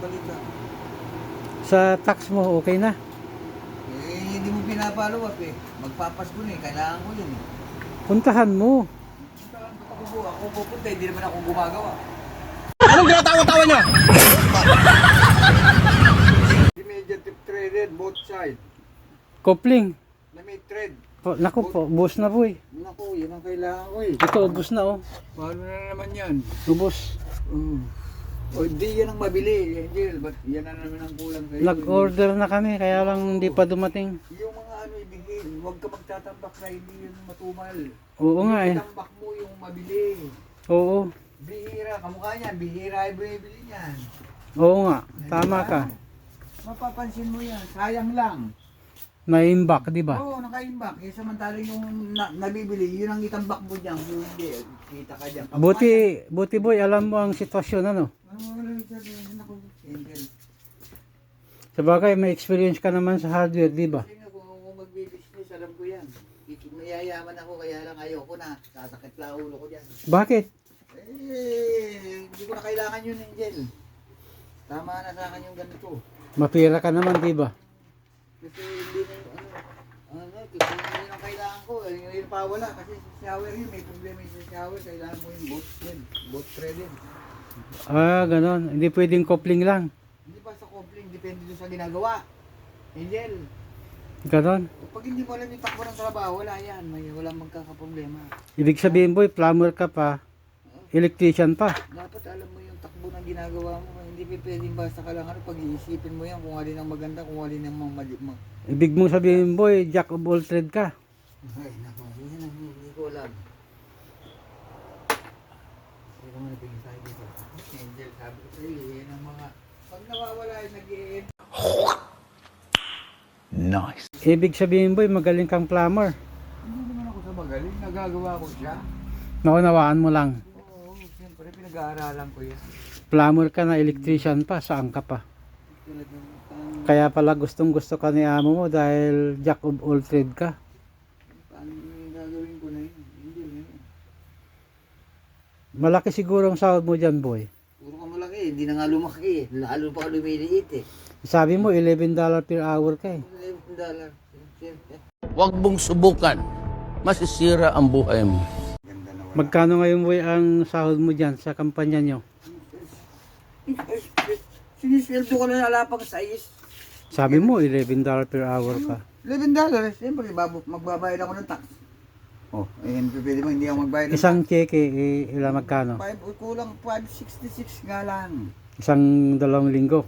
balita. Sa tax mo, okay na? Eh, hindi mo pinapalo up eh. Magpapasko na eh. Kailangan ko yun eh. Puntahan mo. Ako pupunta, hindi naman ako gumagawa. Anong ginatawa-tawa niya? Immediate threaded, both side. Kopling. Na may thread. Naku po, ubos na boy. Naku, yan ang kailangan ko eh. Ito, ubos na oh. Paano na naman yan? Ubos. O di yan ang mabili, Angel. Ba't yan na naman ang kulang sa'yo? Nag-order na kami, kaya lang hindi pa dumating. Yung mga ano ibigay, huwag ka magtatambak na hindi yun matumal. Oo nga eh. Tambak mo yung mabili. Oo. Bihira, kamukha niyan, bihira ay bumibili niyan. Oo nga, tama ka. Mapapansin mo yan, sayang lang. Naimbak, di ba? Oo, nakaimbak. Eh, samantalang yung nabibili, yun ang itambak mo dyan. Yung hindi, kita ka dyan. Buti boy, alam mo ang sitwasyon ano. Wala yung sabihin ako, Angel. Sabagay, may experience ka naman sa hardware, di ba? Kasi nga, kung magbibusiness, alam ko yan. Mayayaman ako, kaya lang ayoko na. Sasakit lang ulo ko dyan. Bakit? Eh, hindi ko na kailangan yun, Angel. Tama na sa akin yung ganito. Mapira ka naman, di ba? Kasi hindi na yung kasi hindi na kailangan ko. Yung pa wala. Kasi sa shower yun, may problema yung sa shower. Kailangan mo yung both threaded. Ah, ganon. Hindi pwedeng kopling lang. Hindi pa sa coupling, depende doon sa ginagawa. Angel, Ganon. pag hindi mo alam yung takbo ng trabaho, wala yan. Walang magkakaproblema. Ibig sabihin boy, plumber ka pa, electrician pa. Dapat alam mo yung takbo ng ginagawa mo. Hindi pwedeng basta ka lang pag-iisipin mo yan kung alin ang maganda, kung alin ang mali mo. Ibig mong sabihin boy, jack of all trade ka. Ay, naku, yan ang hindi ko alam. Hindi ko muna tingin tayo dito. Angel, sabi ko sa'yo, yan ang mga, pag nawawala yung nag-i-end. Nice. Ibig sabihin boy, magaling kang plumber. Hindi naman ako sa magaling, nagagawa ko siya. Naunawaan mo lang. Oo, siyempre pinag-aaralan ko yan. Plumber ka na, electrician pa, saan ka pa? Talagang, Kaya pala gustong gusto ka ni amo mo dahil jack of all trade ka. paano yung gagawin ko na yun? Hindi na yun. Malaki siguro ang sahod mo dyan boy. Puro ka malaki, hindi na nga lumaki eh. Lalo pa ka lumiliit eh. Sabi mo $11 per hour ka eh. $11. Siyempre. Huwag mong subukan. Masisira ang buhay mo. Ganda na wala. Magkano ngayon boy ang sahod mo dyan sa kampanya nyo? Sinisweldo ko na alapang sa is. Sabi mo $11 per hour ka. $11. Siyempre, magbabayad ako ng tax. Oh, ayun, pwede mo hindi ako magbayad ng Isang cheque, ilang magkano? kulang 566 nga lang. Isang 2 linggo.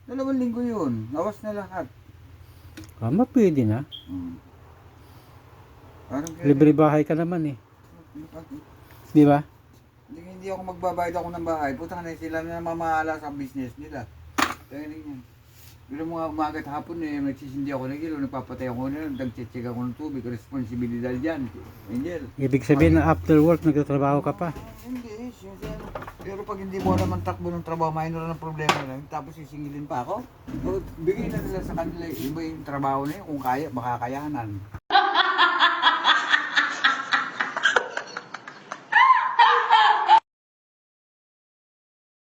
2 linggo yun. Awas na lahat. Pwede na. Parang Libre bahay ka naman eh. Di ba? Hindi ako magbabayad ako ng bahay. Putang na sila na mamahala sa business nila. Kaya yan. Pero mga umagat hapon eh, nagsisindi ako ng ilaw, nagpapatay ako na, nagchecheck ako ng tubig, responsibilidad yan. Angel. Ibig sabihin na after work nagtatrabaho ka pa. Hindi, pero pag hindi mo naman takbo ng trabaho, minor ng problema lang, tapos sisingilin pa ako, bigay na nila sa kanila, iba yung trabaho na yun, kung kaya, baka kayanan.